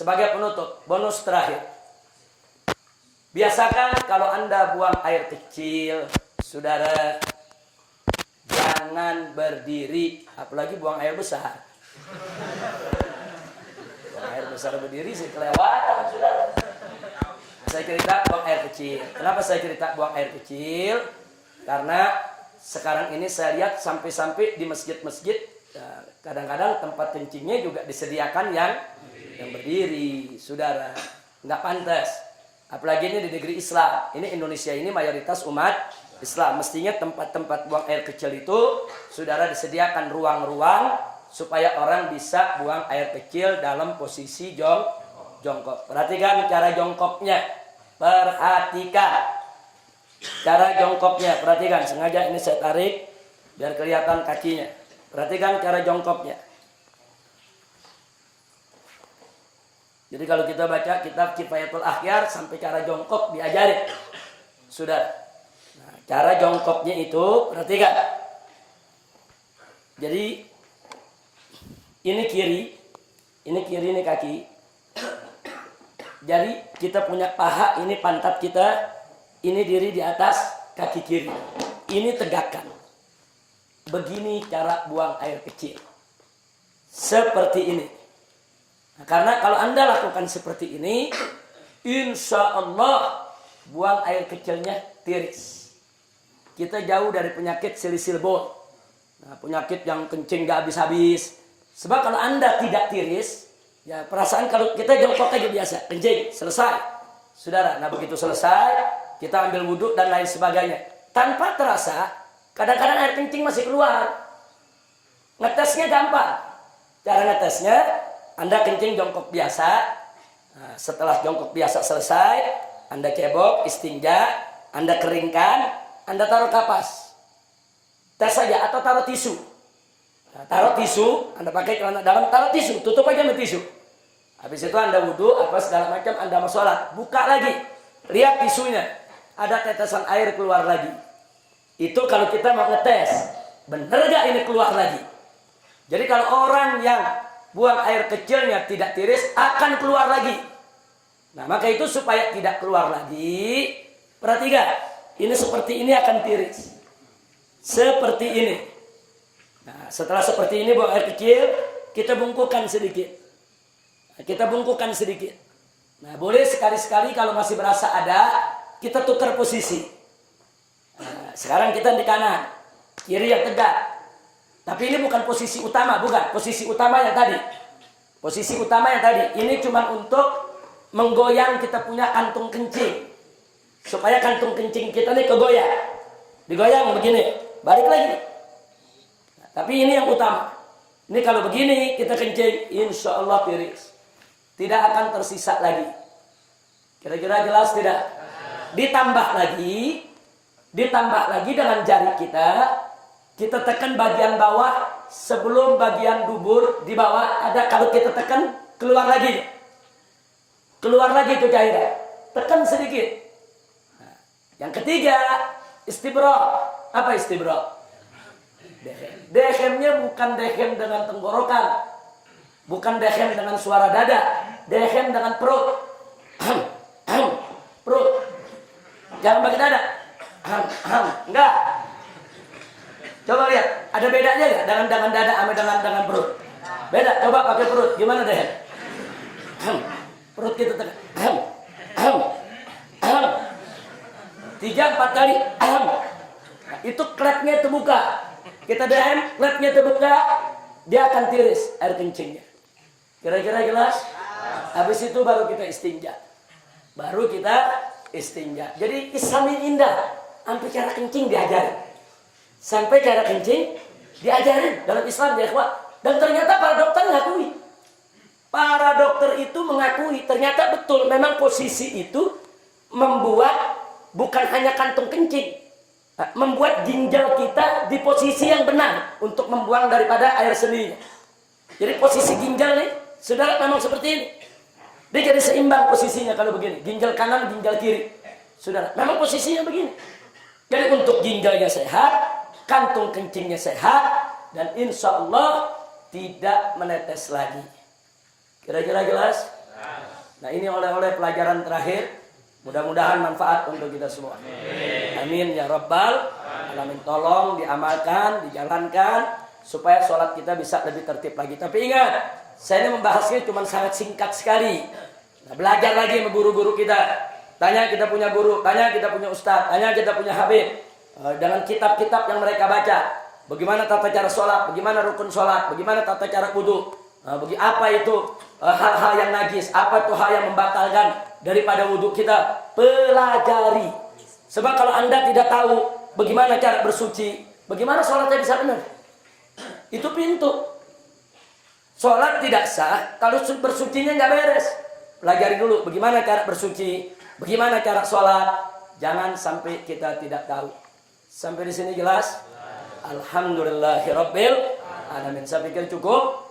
sebagai penutup, bonus terakhir. Biasakan kalau Anda buang air kecil, saudara, jangan berdiri, apalagi buang air besar. Buang air besar berdiri sih kelewatan, saudara. Saya cerita buang air kecil. Kenapa saya cerita buang air kecil? Karena sekarang ini saya lihat sampai-sampai di masjid-masjid kadang-kadang tempat kencingnya juga disediakan yang berdiri, saudara. Nggak pantas. Apalagi ini di negeri Islam. Ini Indonesia ini mayoritas umat Islam. Mestinya tempat-tempat buang air kecil itu, saudara, disediakan ruang-ruang supaya orang bisa buang air kecil dalam posisi jongkok. Perhatikan cara jongkoknya. Perhatikan cara jongkoknya. Perhatikan, sengaja ini saya tarik biar kelihatan kakinya. Perhatikan cara jongkoknya. Jadi kalau kita baca kitab Kifayatul Akhyar sampai cara jongkok diajarin. Sudah. Nah, cara jongkoknya itu perhatikan. Jadi ini kiri ini kaki. Jadi kita punya paha, ini pantat kita, ini diri di atas kaki kiri. Ini tegakkan. Begini cara buang air kecil. Seperti ini. Nah, karena kalau Anda lakukan seperti ini, insya Allah buang air kecilnya tiris. Kita jauh dari penyakit silisil bol. Nah, penyakit yang kencing gak habis-habis. Sebab kalau Anda tidak tiris, ya perasaan kalau kita jongkok aja biasa, kencing, selesai. Saudara, nah begitu selesai, kita ambil wudhu dan lain sebagainya. Tanpa terasa, kadang-kadang air kencing masih keluar. Ngetesnya gampang. Cara ngetesnya, Anda kencing jongkok biasa. Nah, setelah jongkok biasa selesai, Anda cebok, istinja, Anda keringkan, Anda taruh kapas. Tes saja atau taruh tisu. Nah, taruh tisu, Anda pakai celana dalam, taruh tisu, tutup aja sama tisu. Habis itu Anda wudhu, apa segala macam, Anda mau sholat, buka lagi. Lihat tisunya, ada tetesan air keluar lagi. Itu kalau kita mau ngetes, bener gak ini keluar lagi? Jadi kalau orang yang buang air kecilnya tidak tiris, akan keluar lagi. Nah, maka itu supaya tidak keluar lagi, perhatikan, ini seperti ini akan tiris. Seperti ini. Nah, setelah seperti ini buang air kecil, kita bungkukan sedikit. Nah, kita bungkukan sedikit. Nah, boleh sekali-sekali kalau masih berasa ada, kita tukar posisi. Nah, sekarang kita di kanan, kiri yang tegak. Tapi ini bukan posisi utama, bukan. Posisi utama yang tadi. Posisi utama yang tadi. Ini cuma untuk menggoyang kita punya kantung kencing. Supaya kantung kencing kita ini kegoyang. Digoyang begini. Balik lagi. Nah, tapi ini yang utama. Ini kalau begini kita kencing, insya Allah tiris. Tidak akan tersisa lagi. Kira-kira jelas tidak? Ditambah lagi dengan jari kita tekan bagian bawah sebelum bagian dubur di bawah ada, kalau kita tekan keluar lagi itu cairan, tekan sedikit. Nah, yang ketiga istibra. Apa istibra? Dehem-nya bukan dehem dengan tenggorokan, bukan dehem dengan suara dada, dehem dengan perut. Perut, jangan pakai dada. Enggak. Coba lihat, ada bedanya nggak dengan dada sama dengan perut? Beda. Coba pakai perut, gimana deh? Perut kita tekan. 3-4 kali. Nah, itu klepnya terbuka. Kita dehem, klepnya terbuka, dia akan tiris air kencingnya. Kira-kira jelas? Habis itu baru kita istinja. Jadi Islam ini indah. Sampai cara kencing diajarin. Sampai cara kencing diajarin dalam Islam, ya ikhwan. Dan ternyata para dokter mengakui. Para dokter itu mengakui ternyata betul memang posisi itu membuat bukan hanya kantung kencing, membuat ginjal kita di posisi yang benar untuk membuang daripada air seninya. Jadi posisi ginjal nih, saudara, memang seperti ini. Dia jadi seimbang posisinya kalau begini. Ginjal kanan, ginjal kiri. Saudara, memang posisinya begini. Jadi untuk ginjalnya sehat, kantung kencingnya sehat, dan insya Allah tidak menetes lagi. Kira-kira jelas? Nah, ini oleh-oleh pelajaran terakhir. Mudah-mudahan manfaat untuk kita semua. Amin ya rabbal alamin. Tolong diamalkan, dijalankan supaya sholat kita bisa lebih tertib lagi. Tapi ingat, saya ini membahasnya cuma sangat singkat sekali. Nah, belajar lagi sama guru-guru kita. Tanya kita punya guru, tanya kita punya ustadz, tanya kita punya habib. Dengan kitab-kitab yang mereka baca. Bagaimana tata cara sholat, bagaimana rukun sholat, bagaimana tata cara wudu. Apa itu hal-hal yang najis, apa itu hal yang membatalkan daripada wudhu kita. Pelajari. Sebab kalau Anda tidak tahu bagaimana cara bersuci, bagaimana sholatnya bisa benar? Itu pintu. Sholat tidak sah kalau bersucinya nggak beres. Pelajari dulu bagaimana cara bersuci, bagaimana cara sholat. Jangan sampai kita tidak tahu. Sampai di sini jelas? Alhamdulillahirabbil alamin. Saya pikir cukup.